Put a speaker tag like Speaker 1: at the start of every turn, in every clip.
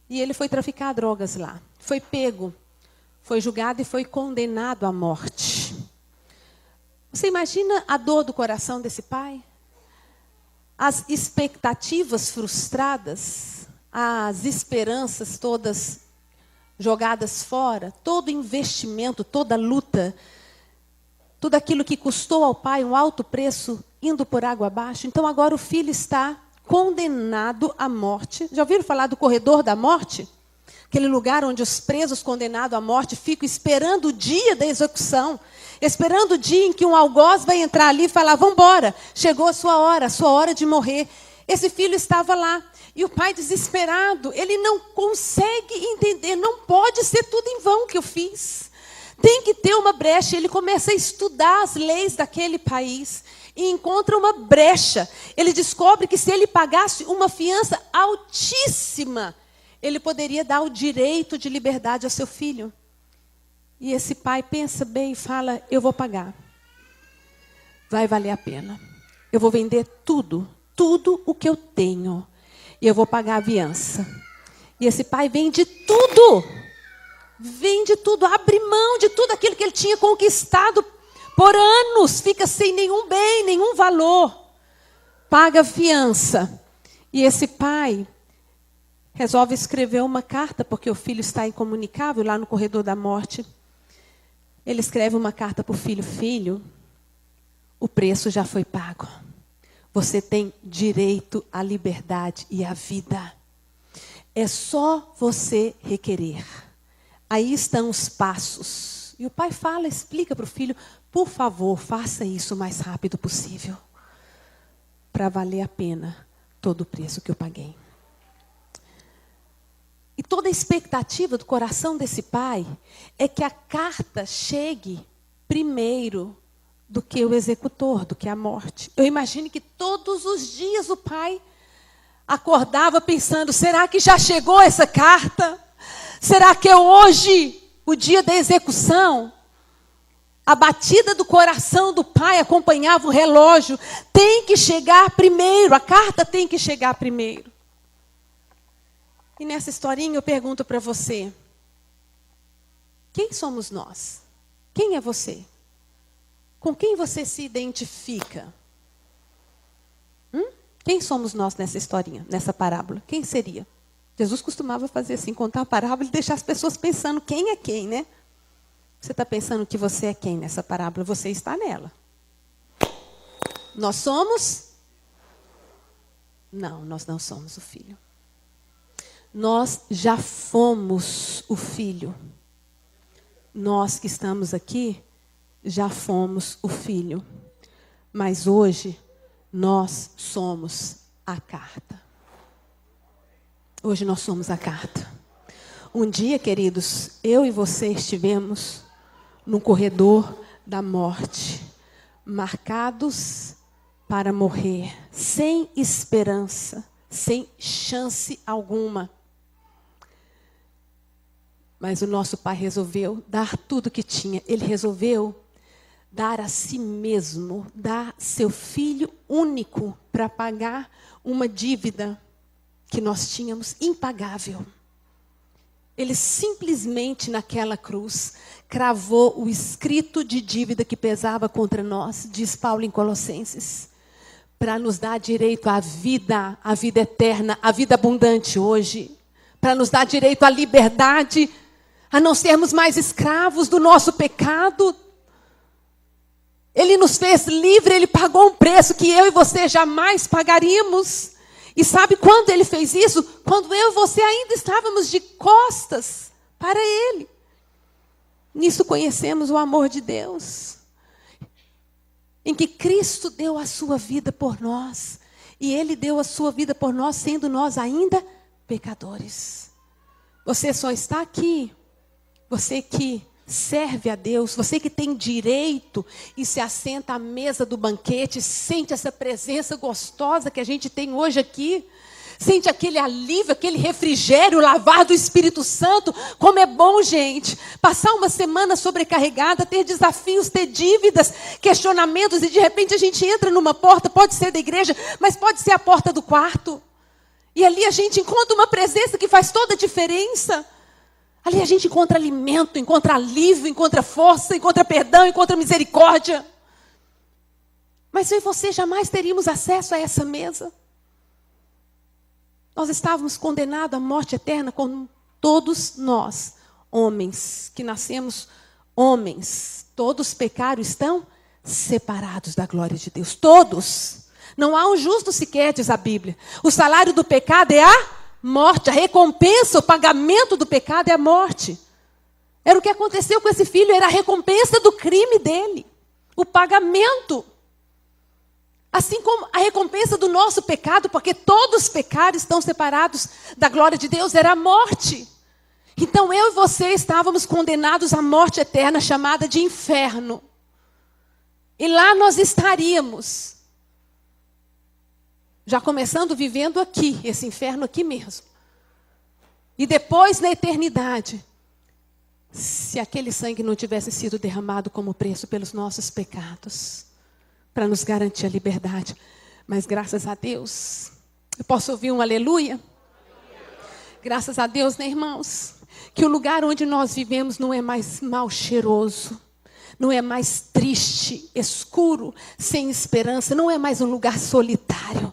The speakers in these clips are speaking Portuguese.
Speaker 1: E ele foi traficar drogas lá. Foi pego, foi julgado e foi condenado à morte. Você imagina a dor do coração desse pai? As expectativas frustradas, as esperanças todas jogadas fora, todo investimento, toda luta, tudo aquilo que custou ao pai um alto preço, indo por água abaixo. Então agora o filho está condenado à morte. Já ouviram falar do corredor da morte? Aquele lugar onde os presos condenados à morte ficam esperando o dia da execução, esperando o dia em que um algoz vai entrar ali e falar, vamos embora, chegou a sua hora de morrer. Esse filho estava lá, e o pai desesperado, ele não consegue entender, não pode ser tudo em vão que eu fiz. Tem que ter uma brecha. Ele começa a estudar as leis daquele país e encontra uma brecha. Ele descobre que se ele pagasse uma fiança altíssima, ele poderia dar o direito de liberdade ao seu filho. E esse pai pensa bem e fala, eu vou pagar. Vai valer a pena. Eu vou vender tudo o que eu tenho. E eu vou pagar a fiança. E esse pai vende tudo, abre mão de tudo aquilo que ele tinha conquistado por anos, fica sem nenhum bem, nenhum valor. Paga a fiança. E esse pai resolve escrever uma carta, porque o filho está incomunicável lá no corredor da morte. Ele escreve uma carta para o filho, filho, o preço já foi pago. Você tem direito à liberdade e à vida. É só você requerer. Aí estão os passos. E o pai fala, explica para o filho, por favor, faça isso o mais rápido possível. Para valer a pena todo o preço que eu paguei. E toda a expectativa do coração desse pai é que a carta chegue primeiro do que o executor, do que a morte. Eu imagino que todos os dias o pai acordava pensando, será que já chegou essa carta? Será que é hoje o dia da execução? A batida do coração do pai acompanhava o relógio. Tem que chegar primeiro, a carta tem que chegar primeiro. E nessa historinha eu pergunto para você, quem somos nós? Quem é você? Com quem você se identifica? Quem somos nós nessa historinha, nessa parábola? Quem seria? Jesus costumava fazer assim, contar a parábola e deixar as pessoas pensando quem é quem, né? Você está pensando que você é quem nessa parábola? Você está nela. Nós somos? Não, nós não somos o filho. Nós já fomos o filho. Nós que estamos aqui, já fomos o filho. Mas hoje, nós somos a carta. Hoje nós somos a carta. Um dia, queridos, eu e você estivemos no corredor da morte, marcados para morrer, sem esperança, sem chance alguma. Mas o nosso pai resolveu dar tudo que tinha. Ele resolveu dar a si mesmo, dar seu filho único para pagar uma dívida que nós tínhamos impagável. Ele simplesmente naquela cruz cravou o escrito de dívida que pesava contra nós, diz Paulo em Colossenses, para nos dar direito à vida eterna, à vida abundante hoje, para nos dar direito à liberdade, a não sermos mais escravos do nosso pecado. Ele nos fez livre, ele pagou um preço que eu e você jamais pagaríamos. E sabe quando ele fez isso? Quando eu e você ainda estávamos de costas para ele. Nisso conhecemos o amor de Deus. Em que Cristo deu a sua vida por nós. E ele deu a sua vida por nós, sendo nós ainda pecadores. Você só está aqui. Você que serve a Deus, você que tem direito e se assenta à mesa do banquete, sente essa presença gostosa que a gente tem hoje aqui, sente aquele alívio, aquele refrigério, o lavar do Espírito Santo. Como é bom, gente, passar uma semana sobrecarregada, ter desafios, ter dívidas, questionamentos, e de repente a gente entra numa porta, pode ser da igreja, mas pode ser a porta do quarto. E ali a gente encontra uma presença que faz toda a diferença. Ali a gente encontra alimento, encontra alívio, encontra força, encontra perdão, encontra misericórdia. Mas eu e você jamais teríamos acesso a essa mesa. Nós estávamos condenados à morte eterna como todos nós, homens, que nascemos homens. Todos pecaram, estão separados da glória de Deus. Todos. Não há um justo sequer, diz a Bíblia. O salário do pecado é a morte. A recompensa, o pagamento do pecado é a morte. Era o que aconteceu com esse filho, era a recompensa do crime dele. O pagamento. Assim como a recompensa do nosso pecado, porque todos pecaram, estão separados da glória de Deus, era a morte. Então eu e você estávamos condenados à morte eterna, chamada de inferno. E lá nós estaríamos, já começando vivendo aqui, esse inferno aqui mesmo. E depois na eternidade, se aquele sangue não tivesse sido derramado como preço pelos nossos pecados, para nos garantir a liberdade. Mas graças a Deus, eu posso ouvir um aleluia? Graças a Deus, né, irmãos? Que o lugar onde nós vivemos não é mais mal cheiroso, não é mais triste, escuro, sem esperança, não é mais um lugar solitário.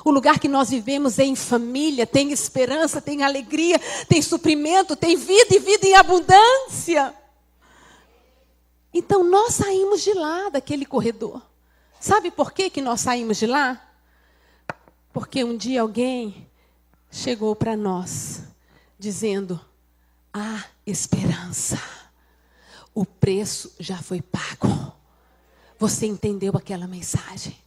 Speaker 1: O lugar que nós vivemos é em família, tem esperança, tem alegria, tem suprimento, tem vida e vida em abundância. Então nós saímos de lá, daquele corredor. Sabe por que nós saímos de lá? Porque um dia alguém chegou para nós, dizendo, há esperança. O preço já foi pago. Você entendeu aquela mensagem?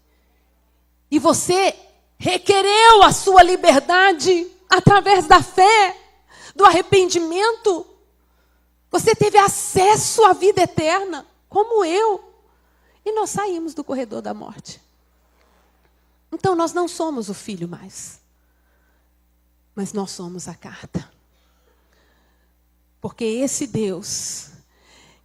Speaker 1: E você requereu a sua liberdade através da fé, do arrependimento. Você teve acesso à vida eterna, como eu. E nós saímos do corredor da morte. Então nós não somos o filho mais. Mas nós somos a carta. Porque esse Deus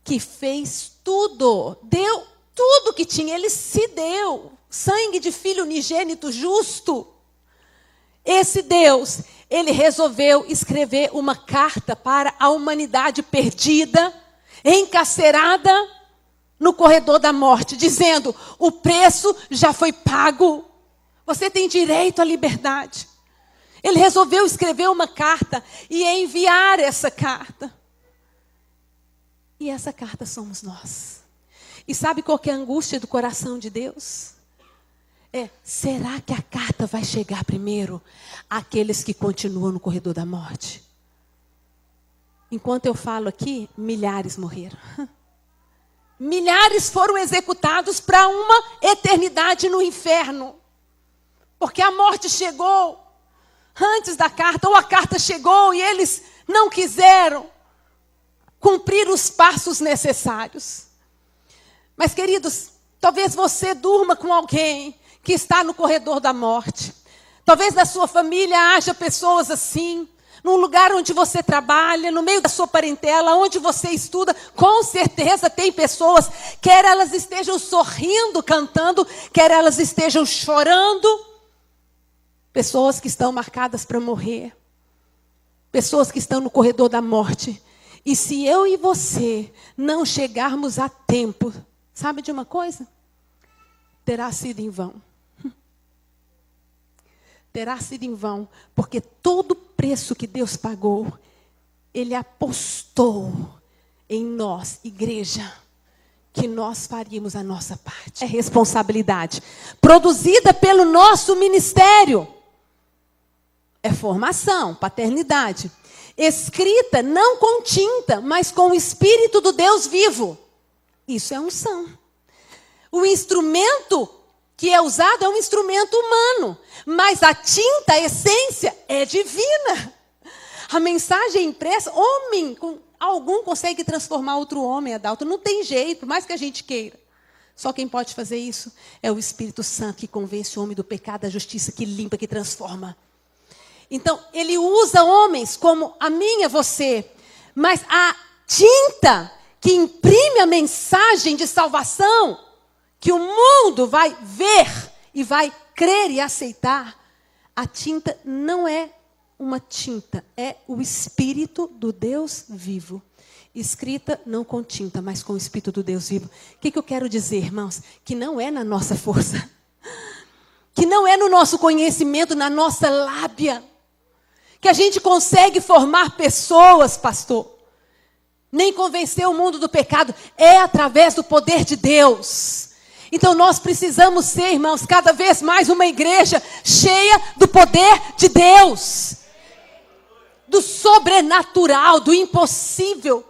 Speaker 1: que fez tudo, deu tudo que tinha, ele se deu. Sangue de filho unigênito justo. Esse Deus, ele resolveu escrever uma carta para a humanidade perdida, encarcerada no corredor da morte, dizendo, o preço já foi pago. Você tem direito à liberdade. Ele resolveu escrever uma carta e enviar essa carta. E essa carta somos nós. E sabe qual que é a angústia do coração de Deus? Será que a carta vai chegar primeiro àqueles que continuam no corredor da morte? Enquanto eu falo aqui, milhares morreram. Milhares foram executados para uma eternidade no inferno. Porque a morte chegou antes da carta, ou a carta chegou e eles não quiseram cumprir os passos necessários. Mas, queridos, talvez você durma com alguém que está no corredor da morte. Talvez na sua família haja pessoas assim, num lugar onde você trabalha, no meio da sua parentela, onde você estuda, com certeza tem pessoas, quer elas estejam sorrindo, cantando, quer elas estejam chorando. Pessoas que estão marcadas para morrer. Pessoas que estão no corredor da morte. E se eu e você não chegarmos a tempo, sabe de uma coisa? Terá sido em vão. Terá sido em vão, porque todo o preço que Deus pagou, Ele apostou em nós, igreja, que nós faríamos a nossa parte. É responsabilidade produzida pelo nosso ministério. É formação, paternidade. Escrita não com tinta, mas com o Espírito do Deus vivo. Isso é unção. O instrumento que é usado é um instrumento humano, mas a tinta, a essência, é divina. A mensagem impressa, algum consegue transformar outro homem, Adalto. Não tem jeito, por mais que a gente queira. Só quem pode fazer isso é o Espírito Santo, que convence o homem do pecado, da justiça, que limpa, que transforma. Então, ele usa homens como a mim e você, mas a tinta que imprime a mensagem de salvação, que o mundo vai ver e vai crer e aceitar, A tinta não é uma tinta, é o Espírito do Deus vivo. Escrita não com tinta, mas com o Espírito do Deus vivo. O que eu quero dizer, irmãos? Que não é na nossa força. Que não é no nosso conhecimento, na nossa lábia. Que a gente consegue formar pessoas, pastor. Nem convencer o mundo do pecado. É através do poder de Deus. Então nós precisamos ser, irmãos, cada vez mais uma igreja cheia do poder de Deus. Do sobrenatural, do impossível.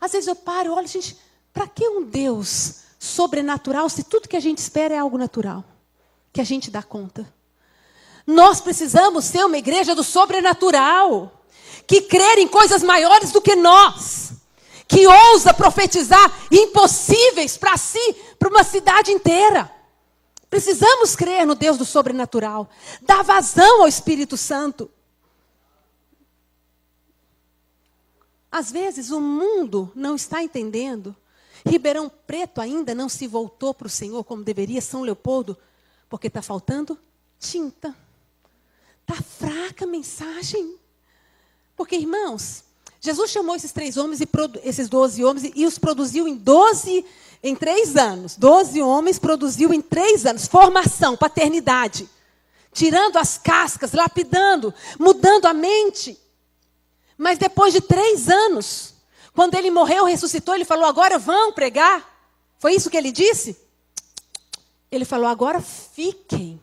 Speaker 1: Às vezes eu paro e olho, gente, para que um Deus sobrenatural se tudo que a gente espera é algo natural? Que a gente dá conta. Nós precisamos ser uma igreja do sobrenatural. Que crê em coisas maiores do que nós. Que ousa profetizar impossíveis para si, para uma cidade inteira. Precisamos crer no Deus do sobrenatural. Dar vazão ao Espírito Santo. Às vezes o mundo não está entendendo. Ribeirão Preto ainda não se voltou para o Senhor como deveria, São Leopoldo, porque está faltando tinta. Está fraca a mensagem. Porque, irmãos, Jesus chamou esses 3 homens, esses 12 homens, e os produziu em 3 anos. 12 homens produziu em 3 anos. Formação, paternidade. Tirando as cascas, lapidando, mudando a mente. Mas depois de 3 anos, quando ele morreu, ressuscitou, ele falou, agora vão pregar. Foi isso que ele disse? Ele falou, agora fiquem.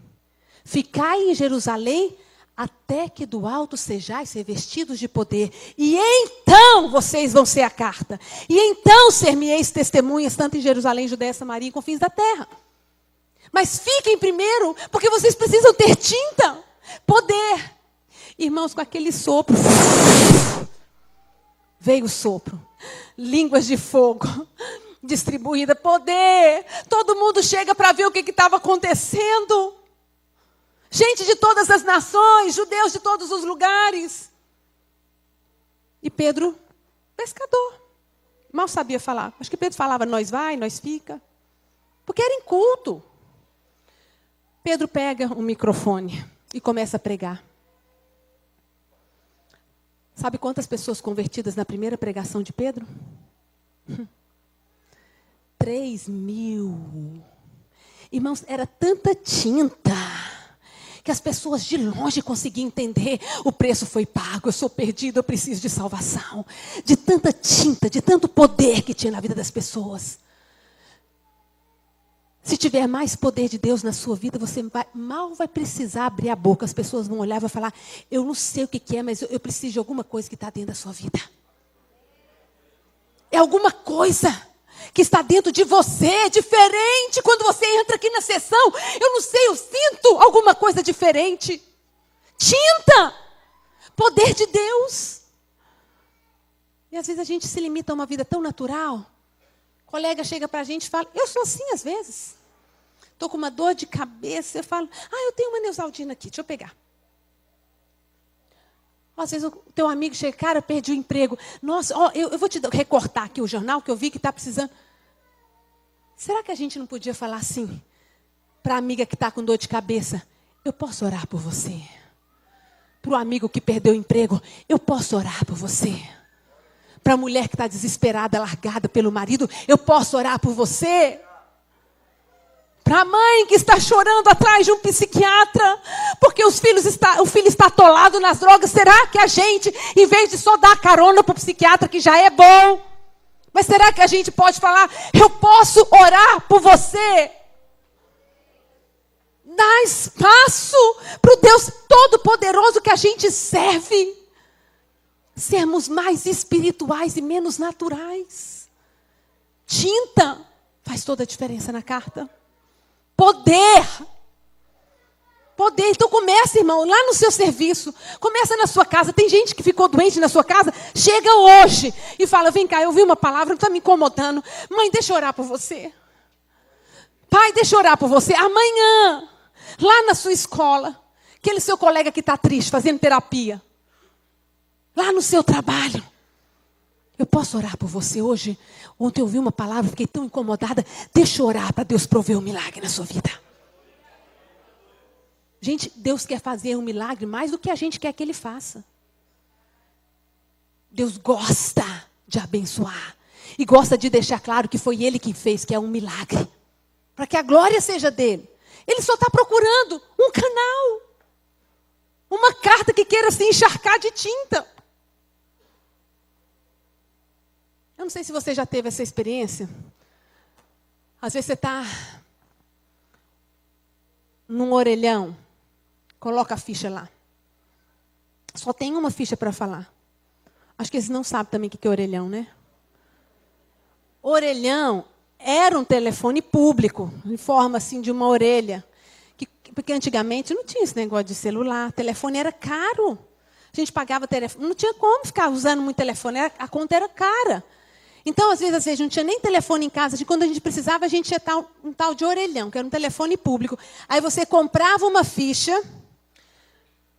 Speaker 1: Ficai em Jerusalém, até que do alto sejais revestidos de poder. E então vocês vão ser a carta. E então ser-me-eis testemunhas, tanto em Jerusalém, Judeia, Samaria e confins da terra. Mas fiquem primeiro, porque vocês precisam ter tinta, poder. Irmãos, com aquele sopro, veio o sopro, línguas de fogo, distribuída, poder. Todo mundo chega para ver o que estava acontecendo. Gente de todas as nações, judeus de todos os lugares. E Pedro, pescador, mal sabia falar. Acho que Pedro falava, nós vai, nós fica. Porque era em culto. Pedro pega um microfone e começa a pregar. Sabe quantas pessoas convertidas na primeira pregação de Pedro? 3.000. Irmãos, era tanta tinta que as pessoas de longe conseguiam entender. O preço foi pago, eu sou perdido, eu preciso de salvação. De tanta tinta, de tanto poder que tinha na vida das pessoas. Se tiver mais poder de Deus na sua vida, você mal vai precisar abrir a boca. As pessoas vão olhar e vão falar, eu não sei o que é, mas eu preciso de alguma coisa que está dentro da sua vida. É alguma coisa que está dentro de você, diferente. Quando você entra aqui na sessão, eu não sei, eu sinto alguma coisa diferente. Tinta, poder de Deus. E às vezes a gente se limita a uma vida tão natural. O colega chega para a gente e fala, eu sou assim às vezes. Estou com uma dor de cabeça, eu falo, eu tenho uma Neusaldina aqui, deixa eu pegar. Às vezes o teu amigo chega, cara, eu perdi o emprego. Nossa, eu vou te recortar aqui o jornal que eu vi que está precisando. Será que a gente não podia falar assim, para a amiga que está com dor de cabeça, eu posso orar por você? Para o amigo que perdeu o emprego, eu posso orar por você? Para a mulher que está desesperada, largada pelo marido, eu posso orar por você? Para a mãe que está chorando atrás de um psiquiatra, porque o filho está atolado nas drogas, será que a gente, em vez de só dar carona para o psiquiatra, que já é bom, mas será que a gente pode falar, eu posso orar por você? Dá espaço para o Deus Todo-Poderoso que a gente serve. Sermos mais espirituais e menos naturais. Tinta faz toda a diferença na carta. Poder. Poder. Então começa, irmão, lá no seu serviço. Começa na sua casa. Tem gente que ficou doente na sua casa. Chega hoje e fala, vem cá, eu ouvi uma palavra que está me incomodando. Mãe, deixa eu orar por você. Pai, deixa eu orar por você. Amanhã, lá na sua escola, aquele seu colega que está triste, fazendo terapia. Lá no seu trabalho. Eu posso orar por você hoje? Ontem eu ouvi uma palavra, fiquei tão incomodada. Deixa eu orar para Deus prover um milagre na sua vida. Gente, Deus quer fazer um milagre mais do que a gente quer que Ele faça. Deus gosta de abençoar. E gosta de deixar claro que foi Ele que fez, que é um milagre. Para que a glória seja dele. Ele só está procurando um canal. Uma carta que queira se encharcar de tinta. Eu não sei se você já teve essa experiência. Às vezes você está num orelhão. Coloca a ficha lá. Só tem uma ficha para falar. Acho que eles não sabem também o que é orelhão, né? Orelhão era um telefone público, em forma assim de uma orelha. Porque antigamente não tinha esse negócio de celular. Telefone era caro. A gente pagava telefone. Não tinha como ficar usando muito telefone. A conta era cara. Então, às vezes, não tinha nem telefone em casa. Quando a gente precisava, a gente tinha um tal de orelhão, que era um telefone público. Aí você comprava uma ficha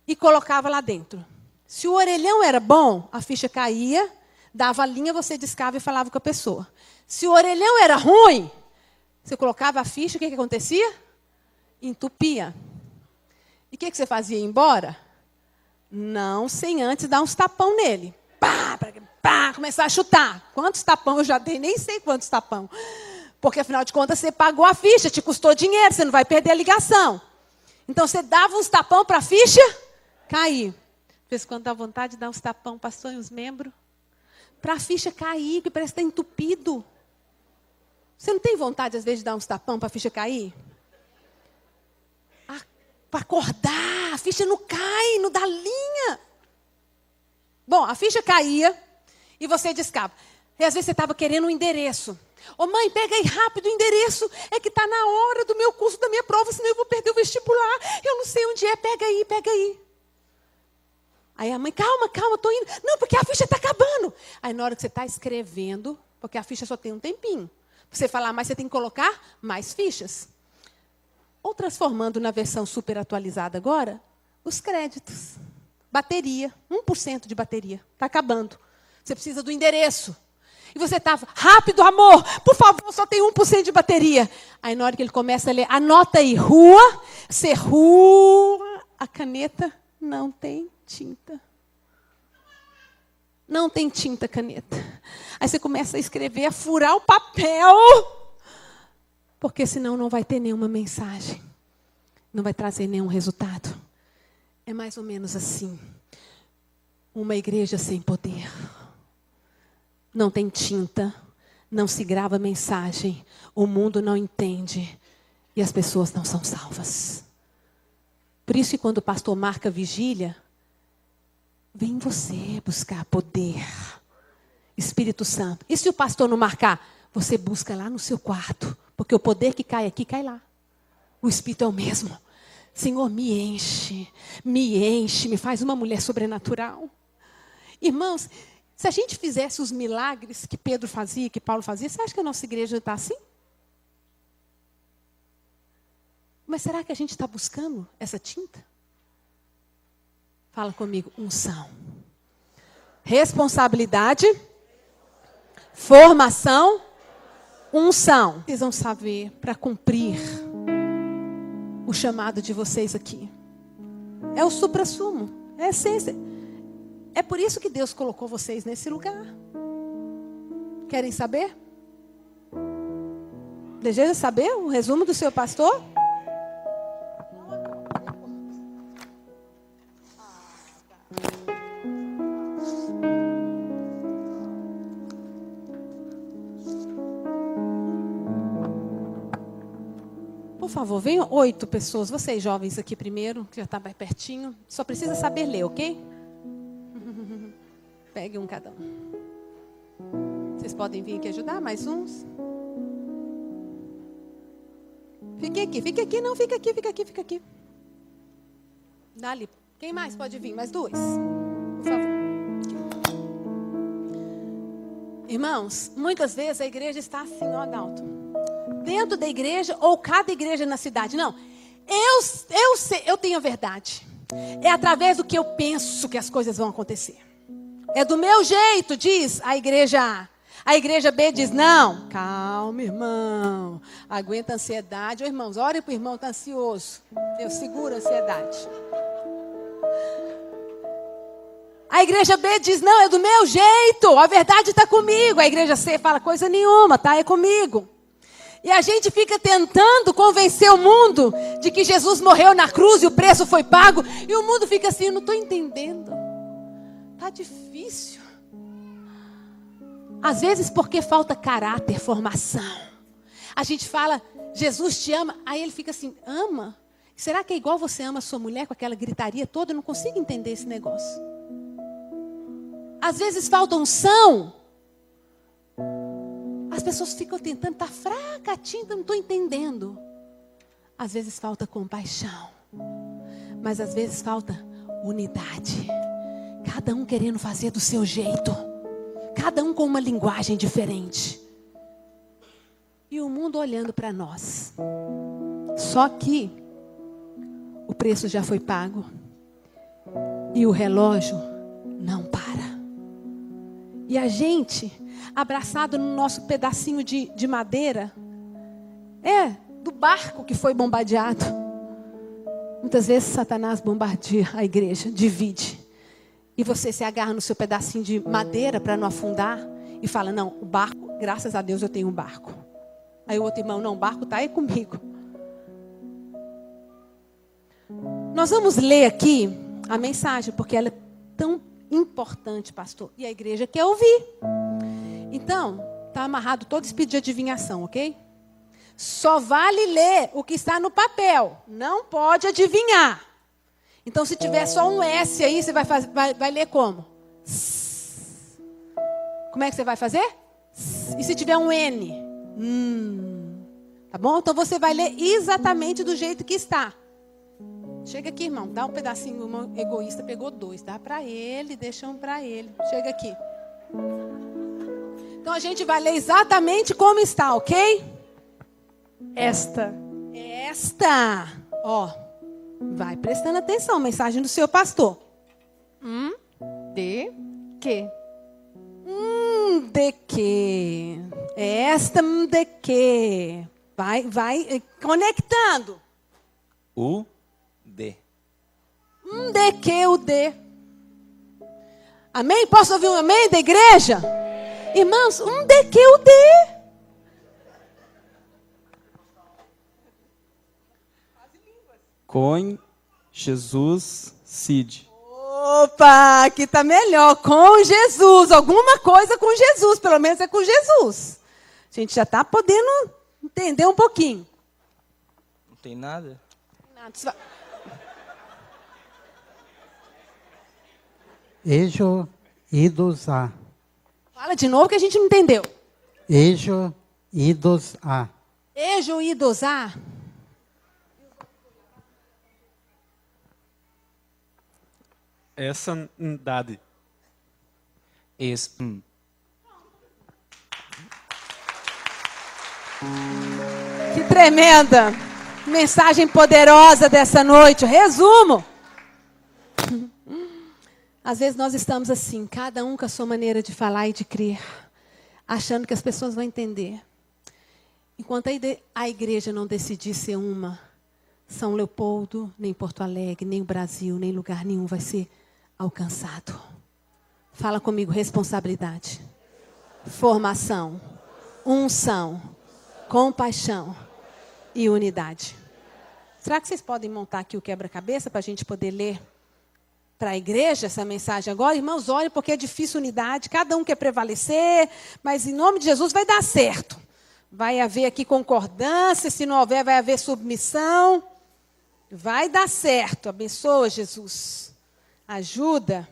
Speaker 1: e colocava lá dentro. Se o orelhão era bom, a ficha caía, dava a linha, você discava e falava com a pessoa. Se o orelhão era ruim, você colocava a ficha, o que acontecia? Entupia. E o que você fazia? Ir embora? Não, sem antes dar uns tapão nele. Pá, pá, começar a chutar. Quantos tapão eu já dei? Nem sei quantos tapão. Porque, afinal de contas, você pagou a ficha, te custou dinheiro, você não vai perder a ligação. Então, você dava uns tapão para a ficha cair. De vez em quando dá vontade de dar uns tapão, passou em os membros. Para a ficha cair, que parece que está entupido. Você não tem vontade, às vezes, de dar uns tapão para a ficha cair? Para acordar, a ficha não cai, não dá linha. Bom, a ficha caía e você discava. E às vezes você estava querendo um endereço. Ô mãe, pega aí rápido o endereço. É que está na hora do meu curso, da minha prova, senão eu vou perder o vestibular. Eu não sei onde é, pega aí, pega aí. Aí a mãe, calma, estou indo. Não, porque a ficha está acabando. Aí na hora que você está escrevendo, porque a ficha só tem um tempinho. Para você falar mais, você tem que colocar mais fichas. Ou transformando na versão super atualizada agora, os créditos. Bateria, 1% de bateria. Está acabando. Você precisa do endereço. E você estava, rápido, amor, por favor, só tem 1% de bateria. Aí na hora que ele começa a ler, anota aí, rua, você rua, a caneta não tem tinta. Não tem tinta, caneta. Aí você começa a escrever, a furar o papel. Porque senão não vai ter nenhuma mensagem. Não vai trazer nenhum resultado. É mais ou menos assim. Uma igreja sem poder. Não tem tinta. Não se grava mensagem. O mundo não entende. E as pessoas não são salvas. Por isso que quando o pastor marca vigília, vem você buscar poder. Espírito Santo. E se o pastor não marcar? Você busca lá no seu quarto. Porque o poder que cai aqui, cai lá. O Espírito é o mesmo. Senhor, me enche, me faz uma mulher sobrenatural. Irmãos, se a gente fizesse os milagres que Pedro fazia, que Paulo fazia, você acha que a nossa igreja está assim? Mas será que a gente está buscando essa tinta? Fala comigo, unção. Responsabilidade. Formação. Unção. Precisam saber para cumprir o chamado de vocês aqui. É o suprassumo. É a essência. É por isso que Deus colocou vocês nesse lugar. Querem saber? Deseja saber o resumo do seu pastor? Por favor, venham 8 pessoas. Vocês jovens aqui primeiro, que já está mais pertinho. Só precisa saber ler, ok? Pegue um cada um. Vocês podem vir aqui ajudar, mais uns. Fique aqui, não, fica aqui. Dali. Quem mais pode vir? Mais 2. Por favor. Irmãos, muitas vezes a igreja está assim, ó, Dalton. Dentro da igreja ou cada igreja na cidade. Não, eu sei, eu tenho a verdade. É através do que eu penso que as coisas vão acontecer. É do meu jeito, diz a igreja A. A igreja B diz, não, calma, irmão. Aguenta a ansiedade. Ô, irmãos, ore para o irmão que está ansioso. Deus segura a ansiedade. A igreja B diz, não, é do meu jeito. A verdade está comigo. A igreja C fala, coisa nenhuma, tá? É comigo. E a gente fica tentando convencer o mundo de que Jesus morreu na cruz e o preço foi pago. E o mundo fica assim, eu não estou entendendo. Tá difícil. Às vezes porque falta caráter, formação. A gente fala, Jesus te ama. Aí ele fica assim, ama? Será que é igual você ama a sua mulher com aquela gritaria toda? Eu não consigo entender esse negócio. Às vezes falta unção. As pessoas ficam tentando, tá fraca, tinta, não estou entendendo. Às vezes falta compaixão. Mas às vezes falta unidade. Cada um querendo fazer do seu jeito. Cada um com uma linguagem diferente. E o mundo olhando para nós. Só que o preço já foi pago. E o relógio não para. E a gente, abraçado no nosso pedacinho de madeira, do barco que foi bombardeado. Muitas vezes Satanás bombardeia a igreja, divide. E você se agarra no seu pedacinho de madeira para não afundar. E fala, não, o barco, graças a Deus eu tenho um barco. Aí o outro irmão, não, o barco está aí comigo. Nós vamos ler aqui a mensagem, porque ela é tão importante, pastor. E a igreja quer ouvir. Então, está amarrado todo esse pedido de adivinhação, ok? Só vale ler o que está no papel. Não pode adivinhar. Então, se tiver só um S aí, você vai ler como? Como é que você vai fazer? E se tiver um N? Tá bom? Então, você vai ler exatamente do jeito que está. Chega aqui, irmão. Dá um pedacinho. O irmão egoísta pegou 2. Dá para ele, deixa um para ele. Chega aqui. Então, a gente vai ler exatamente como está, ok? Esta. Ó. Vai prestando atenção, mensagem do seu pastor.
Speaker 2: De que?
Speaker 1: De que? Esta, de que? Vai conectando.
Speaker 3: O de.
Speaker 1: De que o de? Amém? Posso ouvir um amém da igreja? Irmãos, de que o de?
Speaker 4: Com Jesus, Cid.
Speaker 1: Opa, aqui está melhor. Com Jesus. Alguma coisa com Jesus. Pelo menos é com Jesus. A gente já está podendo entender um pouquinho.
Speaker 3: Não tem nada?
Speaker 1: Nada.
Speaker 5: Ejo idos a.
Speaker 1: Fala de novo que a gente não entendeu.
Speaker 5: Ejo idos a.
Speaker 1: Ejo idos a.
Speaker 4: Essa dade.
Speaker 1: Que tremenda mensagem poderosa dessa noite. Resumo. Às vezes nós estamos assim, cada um com a sua maneira de falar e de crer, achando que as pessoas vão entender. Enquanto a igreja não decidir ser uma, São Leopoldo, nem Porto Alegre, nem o Brasil, nem lugar nenhum vai ser alcançado. Fala comigo, responsabilidade, formação, unção, compaixão e unidade. Será que vocês podem montar aqui o quebra-cabeça para a gente poder ler para a igreja essa mensagem agora? Irmãos, olhem, porque é difícil unidade, cada um quer prevalecer, mas em nome de Jesus vai dar certo. Vai haver aqui concordância, se não houver, vai haver submissão. Vai dar certo. Abençoa, Jesus. Ajuda.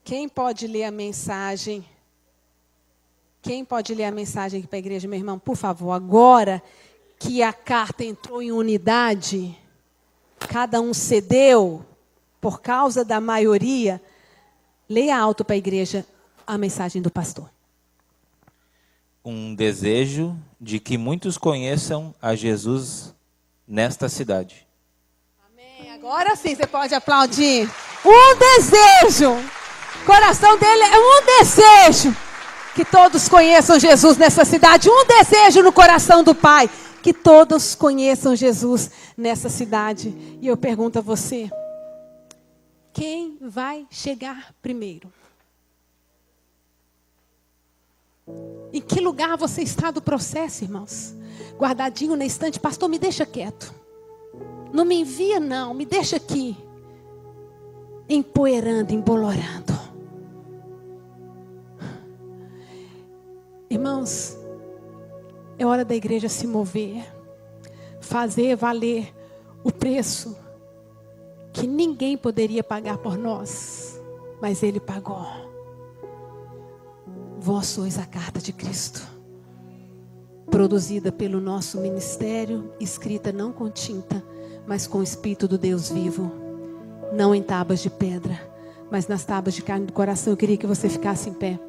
Speaker 1: Quem pode ler a mensagem? Quem pode ler a mensagem aqui para a igreja, meu irmão? Por favor, agora que a carta entrou em unidade, cada um cedeu por causa da maioria, leia alto para a igreja a mensagem do pastor.
Speaker 3: Um desejo de que muitos conheçam a Jesus nesta cidade.
Speaker 1: Amém. Agora sim você pode aplaudir. Um desejo coração dele é um desejo. Que todos conheçam Jesus nessa cidade. Um desejo no coração do Pai. Que todos conheçam Jesus nessa cidade. E eu pergunto a você. Quem vai chegar primeiro? Em que lugar você está do processo, irmãos? Guardadinho na estante. Pastor, me deixa quieto. Não me envia não. Me deixa aqui. Empoeirando, embolorando. Irmãos, é hora da igreja se mover, fazer valer o preço que ninguém poderia pagar por nós, mas Ele pagou. Vós sois a carta de Cristo, produzida pelo nosso ministério, escrita não com tinta, mas com o Espírito do Deus vivo, não em tábuas de pedra, mas nas tábuas de carne do coração. Eu queria que você ficasse em pé.